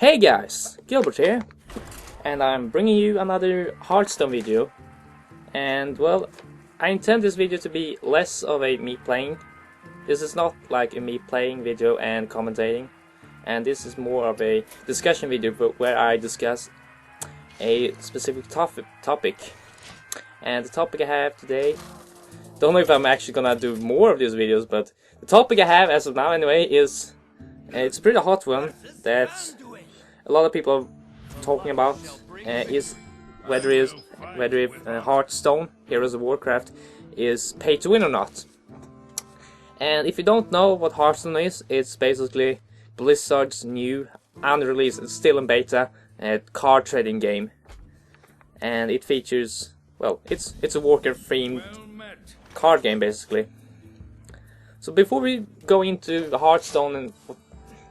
Hey guys, Gilbert here, and I'm bringing you another Hearthstone video. And well, I intend this video to be less of a me playing. This is not like a me playing video and commentating, and this is more of a discussion video where I discuss a specific topic. And the topic I have today, don't know if I'm actually gonna do more of these videos, but the topic I have as of now anyway is, it's a pretty hot one that a lot of people are talking about, is whether Hearthstone, Heroes of Warcraft, is pay to win or not. And if you don't know what Hearthstone is, it's basically Blizzard's new, unreleased, it's still in beta, card trading game. And it features, well, it's a Warcraft themed card game basically. So before we go into the Hearthstone, and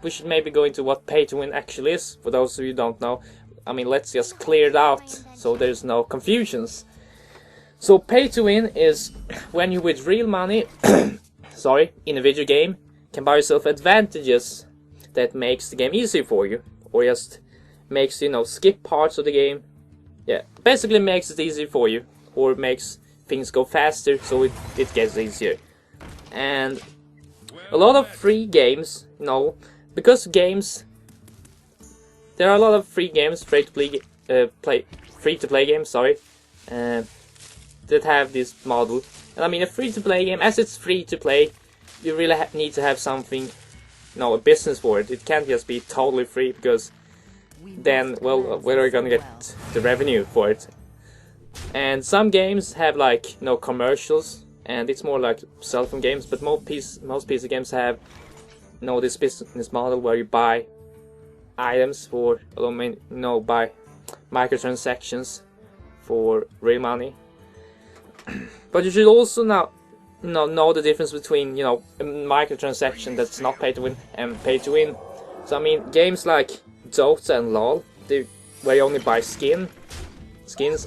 we should maybe go into what pay to win actually is, for those of you who don't know. I mean, let's just clear it out so there's no confusions. So pay to win is when you with real money in a video game can buy yourself advantages that makes the game easier for you, or just makes you skip parts of the game. Yeah, basically makes it easier for you, or makes things go faster so it gets easier. And a lot of free games, because games, there are a lot of free games, free to play games, that have this model. And I mean, a free to play game, as it's free to play, you really need to have something, a business for it. It can't just be totally free, because then, well, where are you gonna get the revenue for it? And some games have commercials, and it's more like cell phone games. But most PC games have this business model where you buy items for, buy microtransactions for real money. But you should also know the difference between a microtransaction that's not pay to win and pay to win. So I mean, games like Dota and LoL, where you only buy skins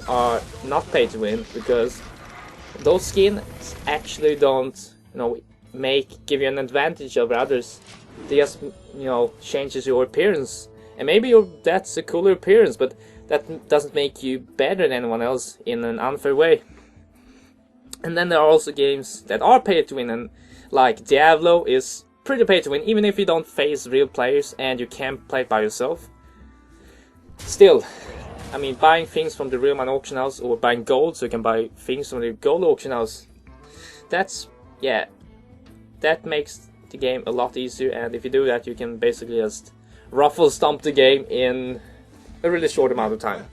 are not pay to win, because those skins actually don't give you an advantage over others. They just changes your appearance, and maybe that's a cooler appearance, but that doesn't make you better than anyone else in an unfair way. And then there are also games that are pay to win, and like Diablo is pretty pay to win, even if you don't face real players and you can't play by yourself. Still, I mean, buying things from the real money auction house, or buying gold so you can buy things from the gold auction house, that makes the game a lot easier. And if you do that, you can basically just ruffle stomp the game in a really short amount of time.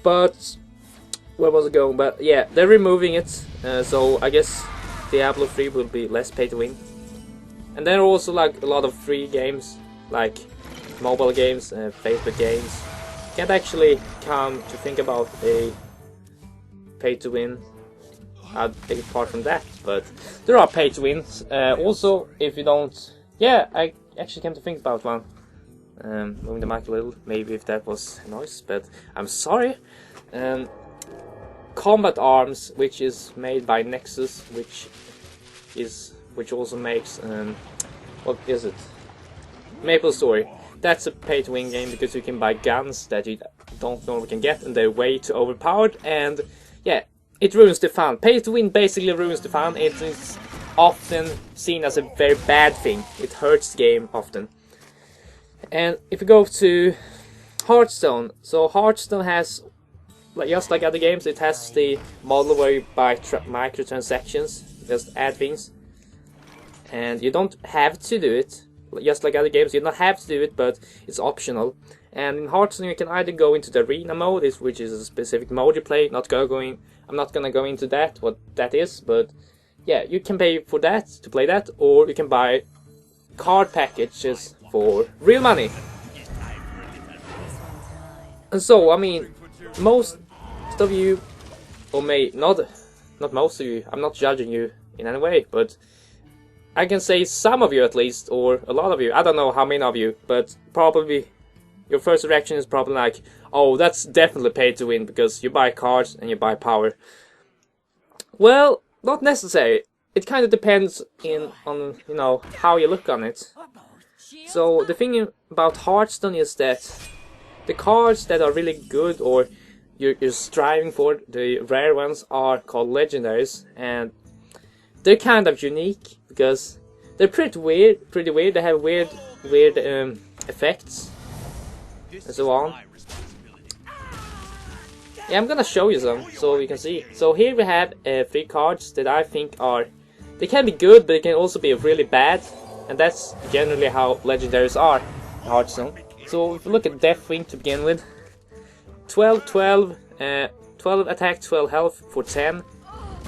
But where was it going? But yeah, they're removing it, so I guess Diablo 3 will be less pay to win. And there are also a lot of free games, like mobile games, Facebook games. Can't actually come to think about a pay to win apart from that, but there are pay to wins. Also, if you don't, I actually came to think about one. Moving the mic a little, maybe if that was a noise, but I'm sorry. Combat Arms, which is made by Nexus, which also makes what is it? MapleStory. That's a pay-to-win game, because you can buy guns that you don't normally can get, and they're way too overpowered, and yeah, it ruins the fun. Pay-to-win basically ruins the fun. It is often seen as a very bad thing. It hurts the game often. And if you go to Hearthstone, so Hearthstone has, just like other games, it has the model where you buy microtransactions, just add things, and you don't have to do it. Just like other games, you don't have to do it, but it's optional. And in Hearthstone, you can either go into the arena mode, which is a specific mode you play. I'm not gonna go into that, what that is, but yeah, you can pay for that to play that, or you can buy card packages for real money. And so, I mean, most of you, or not most of you, I'm not judging you in any way, but I can say some of you at least, or a lot of you, I don't know how many of you, but probably your first reaction is probably like, oh, that's definitely pay to win, because you buy cards and you buy power. Well, not necessary. It kind of depends on how you look on it. So the thing about Hearthstone is that the cards that are really good, or you're striving for, the rare ones, are called legendaries, and they're kind of unique because they're pretty weird. They have weird effects and so on. Yeah, I'm gonna show you some so you can see. So here we have 3 cards that I think they can be good, but they can also be really bad, and that's generally how legendaries are in Hearthstone. So if you look at Deathwing to begin with, 12 attack, 12 health for 10.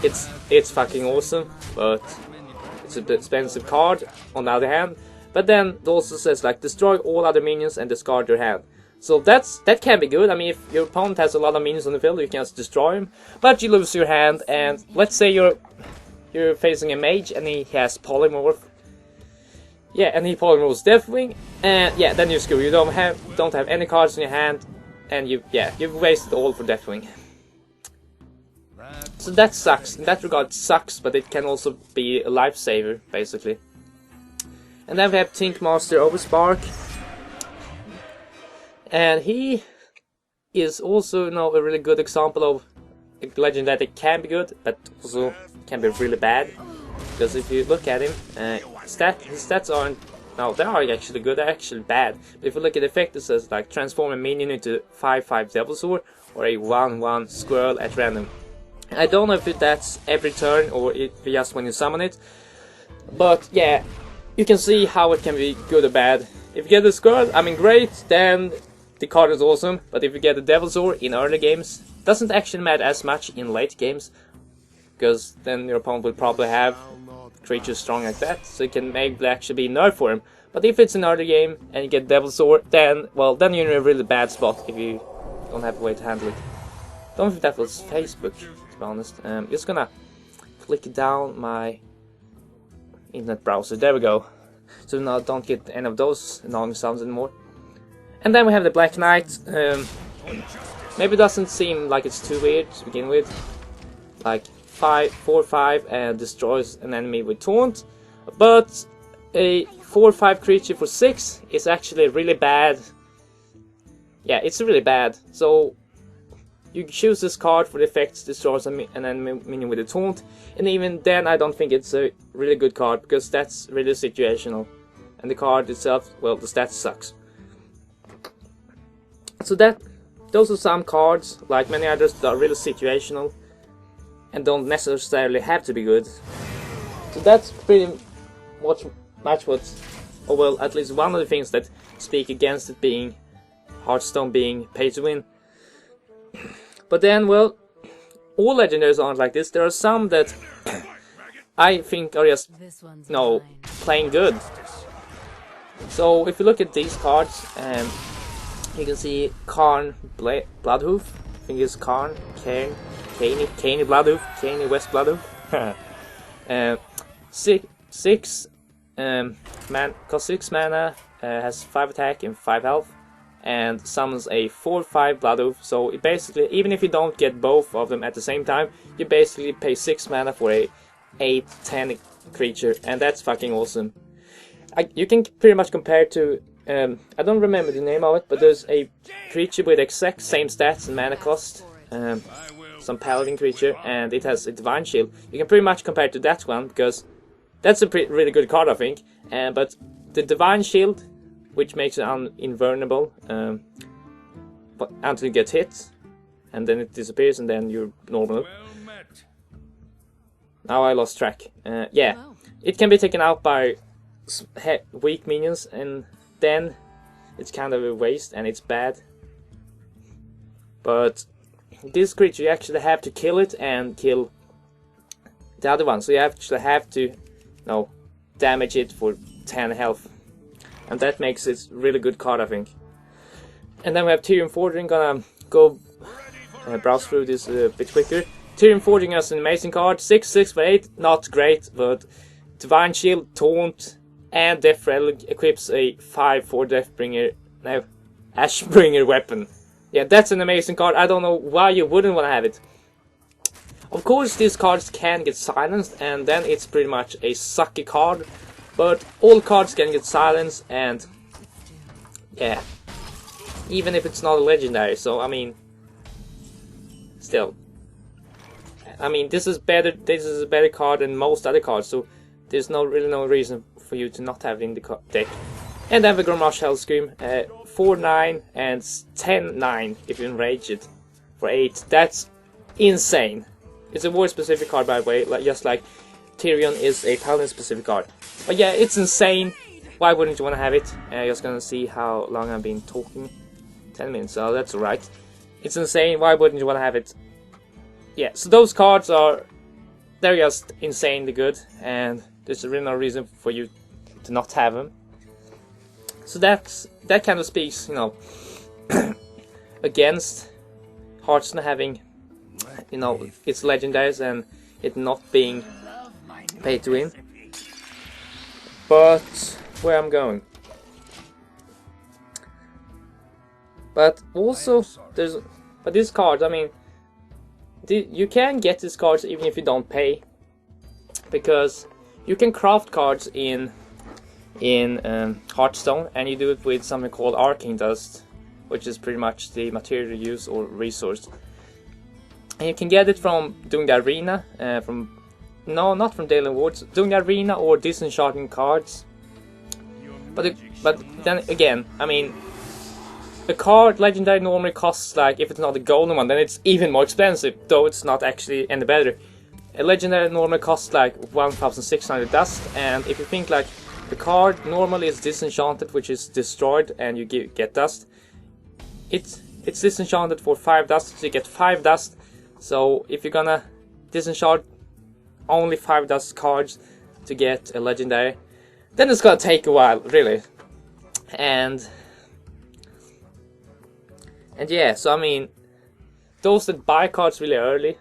It's fucking awesome, but it's a bit expensive card on the other hand. But then it also says like destroy all other minions and discard your hand. So that can be good. I mean, if your opponent has a lot of minions on the field, you can just destroy him, but you lose your hand. And let's say you're facing a mage and he has polymorph. Yeah, and he polymorphs Deathwing, and yeah, then you're screwed. You don't have any cards in your hand, and you've wasted all for Deathwing. So that sucks. In that regard, it sucks, but it can also be a lifesaver, basically. And then we have Tinkmaster Overspark, and he is also, a really good example of a legend that it can be good, but also can be really bad. Because if you look at him, his stats aren't. No, they are actually good. They're actually bad. But if you look at the effect, it says like transform a minion into 5/5 Devilsaur or a 1/1 Squirrel at random. I don't know if that's every turn or if just when you summon it, but yeah, you can see how it can be good or bad. If you get the Squirrel, I mean great, then the card is awesome. But if you get the Devilsaur in early games, doesn't actually matter as much in late games, because then your opponent will probably have creatures strong like that, so it can maybe actually be nerf for him. But if it's an early game and you get Devilsaur, then you're in a really bad spot if you don't have a way to handle it. Don't think that was Facebook, to be honest. Just gonna click down my internet browser. There we go. So now don't get any of those annoying sounds anymore. And then we have the Black Knight. Maybe it doesn't seem like it's too weird to begin with. Like 4/5 and destroys an enemy with taunt, but a 4/5 creature for 6 is actually really bad. Yeah, it's really bad. So you choose this card for the effects, destroys an enemy minion with a taunt, and even then I don't think it's a really good card, because that's really situational, and the card itself, well, the stats sucks. So those are some cards, like many others, that are really situational and don't necessarily have to be good. So that's pretty much what, or well, at least one of the things that speak against it being Hearthstone being pay to win. But then, well, all legendaries aren't like this. There are some that I think are just, playing good. So if you look at these cards, you can see Karn Bloodhoof. I think it's Karn, Caney Bloodhoof, Caney West Bloodhoof. 6 costs 6 mana, has 5 attack and 5 health, and summons a 4/5 Bloodhoof. So it basically, even if you don't get both of them at the same time, you basically pay 6 mana for a 8/10 creature, and that's fucking awesome. You can pretty much compare it to, I don't remember the name of it, but there's a creature with exact same stats and mana cost, some paladin creature, and it has a divine shield. You can pretty much compare it to that one, because that's a really good card, I think. But the divine shield, which makes it invulnerable but until you get hit, and then it disappears, and then you're normal. Now I lost track. Yeah, it can be taken out by weak minions, and then it's kind of a waste and it's bad. But this creature, you actually have to kill it and kill the other one, so you actually have to damage it for 10 health, and that makes it a really good card, I think. And then we have Tyrion Forging. Gonna go browse through this a bit quicker. Tyrion Forging is an amazing card. 6/6 for 8, not great, but Divine Shield, Taunt, and Death Relic equips a 5/4 Ashbringer weapon. Yeah, that's an amazing card. I don't know why you wouldn't want to have it. Of course, these cards can get silenced, and then it's pretty much a sucky card. but all cards can get silenced, and yeah, even if it's not a legendary. So I mean, still, I mean, this is better. This is a better card than most other cards. So there's really no reason for you to not have it in the deck. And then the Grommash Hellscream, 4/9 and 10/9 if you enrage it for 8. That's insane. It's a war specific card, by the way, just like Tyrion is a Paladin specific card. But yeah, it's insane. Why wouldn't you want to have it? Just gonna see how long I've been talking. 10 minutes, so that's alright. It's insane. Why wouldn't you want to have it? Yeah, so those cards they're just insanely good, and there's really no reason for you to not have them. So that kind of speaks, you know, against Hearthstone having, you know, its legendaries and it not being pay to win. But where I'm going. But also but these cards, I mean, you can get these cards even if you don't pay, because you can craft cards in Hearthstone, and you do it with something called Arcane Dust, which is pretty much the material you use or resource. And you can get it from doing the arena, not from Daily Rewards, doing the arena or disenchanting cards. But then again, I mean, a card legendary normally costs, like, if it's not a golden one, then it's even more expensive, though it's not actually any better. A legendary normally costs like 1,600 dust, and if you think like the card normally is disenchanted, which is destroyed, and you get dust. It's disenchanted for 5 dust, so you get 5 dust. So if you're gonna disenchant only 5 dust cards to get a legendary, then it's gonna take a while, really. And yeah, so I mean, those that buy cards really early,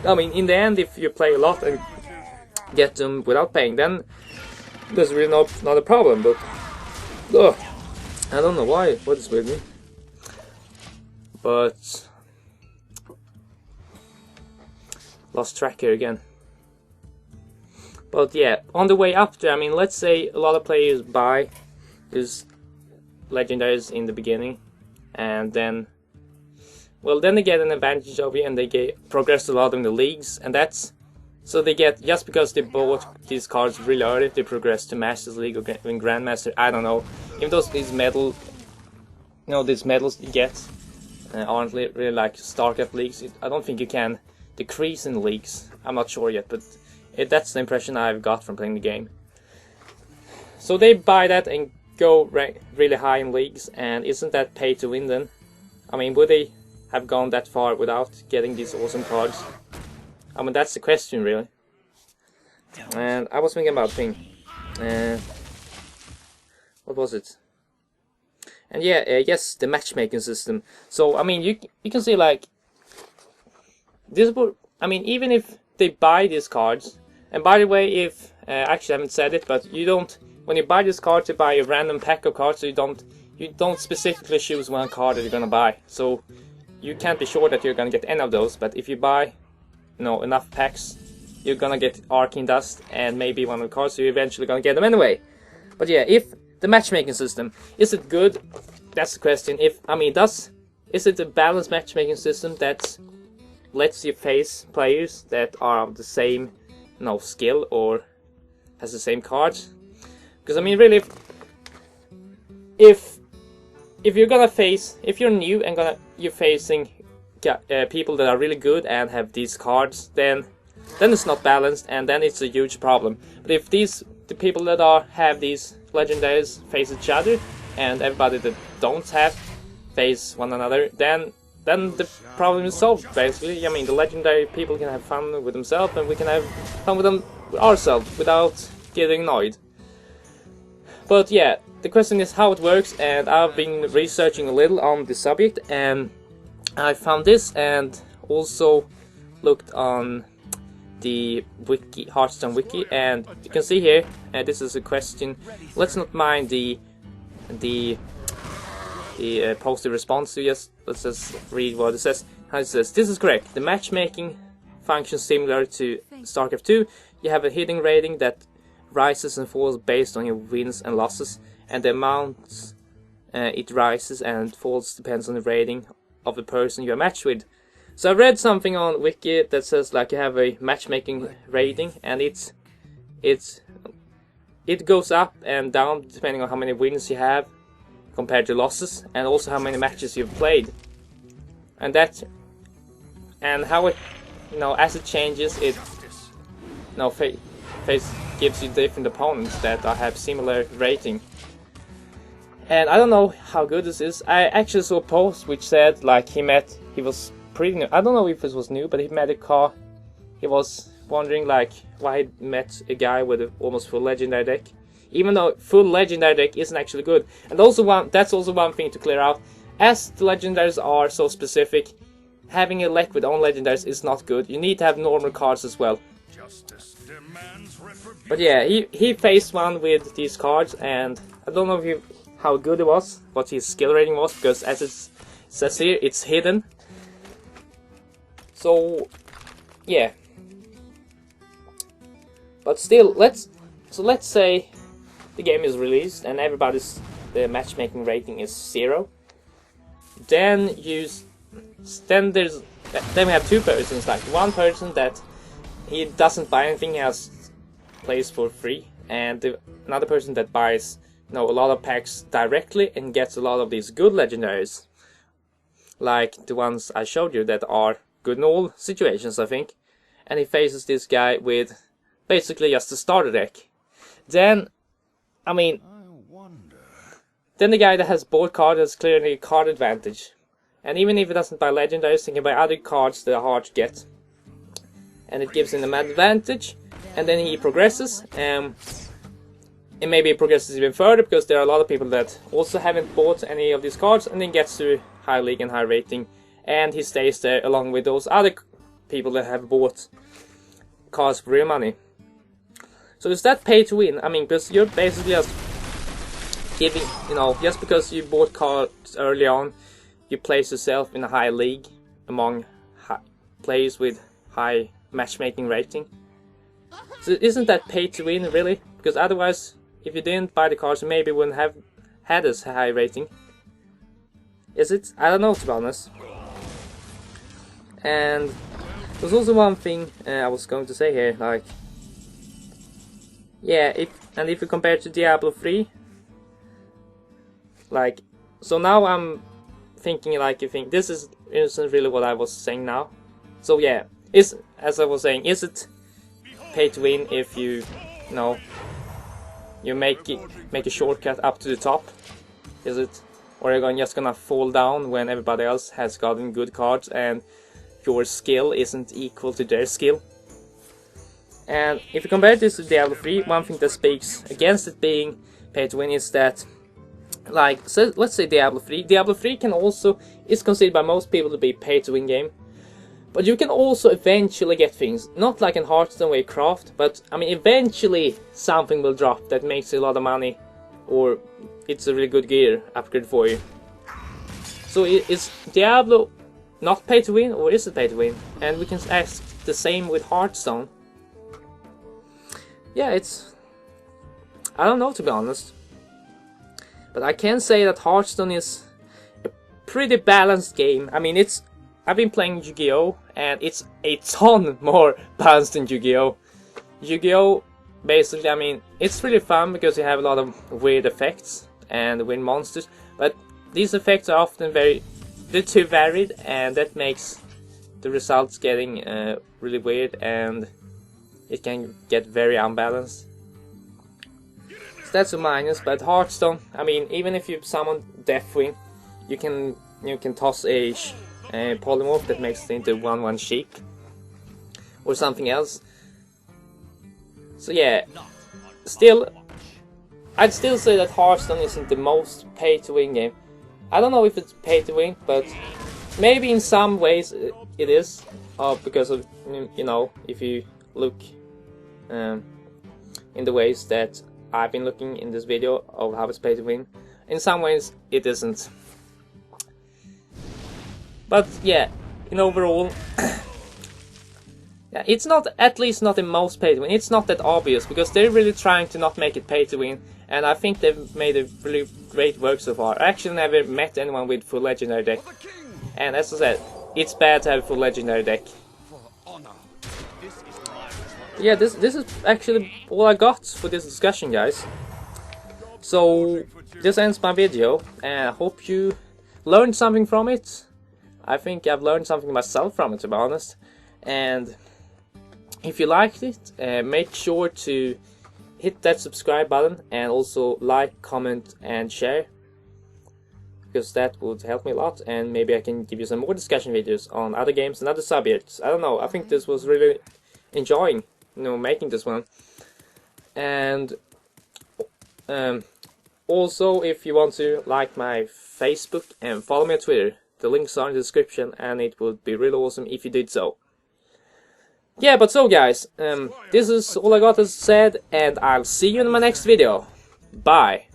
I mean, in the end, if you play a lot and get them without paying, then there's really not a problem. But I don't know what is with me. But lost track here again. But yeah, on the way up there, I mean, let's say a lot of players buy these legendaries in the beginning, and then, well, then they get an advantage of it, and they progress a lot in the leagues, and that's, so they get, just because they bought these cards really early, they progress to Masters League or in Grandmaster, I don't know. Even though these medals you get aren't really like StarCraft leagues, I don't think you can decrease in leagues. I'm not sure yet, but that's the impression I've got from playing the game. So they buy that and go really high in leagues, and isn't that pay to win then? I mean, would they have gone that far without getting these awesome cards? I mean, that's the question, really. And I was thinking about what was it? And yeah, yes, the matchmaking system. So I mean, you can see like this. I mean, even if they buy these cards, and by the way, if actually I haven't said it, but you don't, when you buy this card, you buy a random pack of cards. So you don't specifically choose one card that you're gonna buy. So you can't be sure that you're gonna get any of those. But if you buy, you know, enough packs, you're gonna get Arcane Dust and maybe one of the cards, so you're eventually gonna get them anyway. But yeah, if the matchmaking system, is it good? That's the question. Is it a balanced matchmaking system that lets you face players that are of the same, you know, skill or has the same cards? Because I mean, really, if you're gonna face, if you're new and you're facing people that are really good and have these cards, then it's not balanced, and then it's a huge problem. But if the people that have these legendaries face each other, and everybody that don't have face one another, then the problem is solved, basically. I mean, the legendary people can have fun with themselves, and we can have fun with ourselves without getting annoyed. But yeah, the question is how it works, and I've been researching a little on the subject, and I found this, and also looked on the wiki, Hearthstone wiki, and you can see here, this is a question. Let's not mind the posted response. So let's just read what it says. How it says: this is correct. The matchmaking functions similar to StarCraft 2. You have a hitting rating that rises and falls based on your wins and losses, and the amount it rises and falls depends on the rating of the person you are matched with. So I read something on Wiki that says like you have a matchmaking rating, and it goes up and down depending on how many wins you have compared to losses, and also how many matches you've played. And that, and how it, as it changes, it gives you different opponents that have similar rating. And I don't know how good this is. I actually saw a post which said like he was pretty new. I don't know if it was new, but he met a car. He was wondering like why he met a guy with an almost full legendary deck, even though full legendary deck isn't actually good. And also that's also one thing to clear out. As the legendaries are so specific, having a deck with own legendaries is not good. You need to have normal cards as well. But yeah, he faced one with these cards, and I don't know how good it was, what his skill rating was, because as it says here, it's hidden. So yeah. But still, let's say the game is released and the matchmaking rating is 0. Then we have two persons, like one person that he doesn't buy anything, he plays for free, and another person that buys a lot of packs directly and gets a lot of these good legendaries, like the ones I showed you that are good in all situations, I think. And he faces this guy with basically just a starter deck. Then the guy that has board card has clearly a card advantage. And even if he doesn't buy legendaries, he can buy other cards that are hard to get. And it gives him an advantage. And then he progresses. And maybe he progresses even further, because there are a lot of people that also haven't bought any of these cards, and then gets to high league and high rating. And he stays there along with those other people that have bought cards for real money. So is that pay to win? I mean, because you're basically just giving, just because you bought cards early on, you place yourself in a high league among players with high matchmaking rating. So isn't that pay to win, really? Because otherwise, if you didn't buy the cards, you maybe wouldn't have had as high rating. Is it? I don't know, to be honest. And there's also one thing I was going to say here, like, yeah, if you compare it to Diablo 3, like, so now I'm thinking like, this isn't really what I was saying now. So yeah, as I was saying, is it pay to win if you make a shortcut up to the top? Is it? Or are you just gonna fall down when everybody else has gotten good cards and your skill isn't equal to their skill? And if you compare this to Diablo 3, one thing that speaks against it being pay to win is that, like, so let's say Diablo 3 is considered by most people to be pay to win game. But you can also eventually get things, not like in Hearthstone where you craft, but I mean eventually something will drop that makes you a lot of money, or it's a really good gear upgrade for you. So is Diablo not pay to win, or is it pay to win? And we can ask the same with Hearthstone. Yeah, I don't know, to be honest. But I can say that Hearthstone is a pretty balanced game. I mean, I've been playing Yu-Gi-Oh! And it's a ton more balanced than Yu-Gi-Oh! Yu-Gi-Oh! Basically, I mean, it's really fun because you have a lot of weird effects and weird monsters. But these effects are often they're too varied, and that makes the results getting really weird, and it can get very unbalanced. So that's a minus. But Hearthstone, I mean, even if you summon Deathwing, you can toss a polymorph that makes it into 1/1 sheep or something else. So yeah, I'd still say that Hearthstone isn't the most pay to win game. I don't know if it's pay to win, but maybe in some ways it is, because of, if you look in the ways that I've been looking in this video of how it's pay to win. In some ways it isn't. But yeah, in overall, Yeah, it's not, at least not the most pay to win. It's not that obvious because they're really trying to not make it pay to win, and I think they've made a really great work so far. I actually never met anyone with full legendary deck, and as I said, it's bad to have a full legendary deck. Yeah, this is actually all I got for this discussion, guys. So this ends my video, and I hope you learned something from it. I think I've learned something myself from it, to be honest. And if you liked it, make sure to hit that subscribe button and also like, comment and share, because that would help me a lot, and maybe I can give you some more discussion videos on other games and other subjects. I don't know, I think this was really enjoying, making this one. And also, if you want to like my Facebook and follow me on Twitter, the links are in the description, and it would be really awesome if you did so. Yeah, but so guys, this is all I got as said, and I'll see you in my next video. Bye!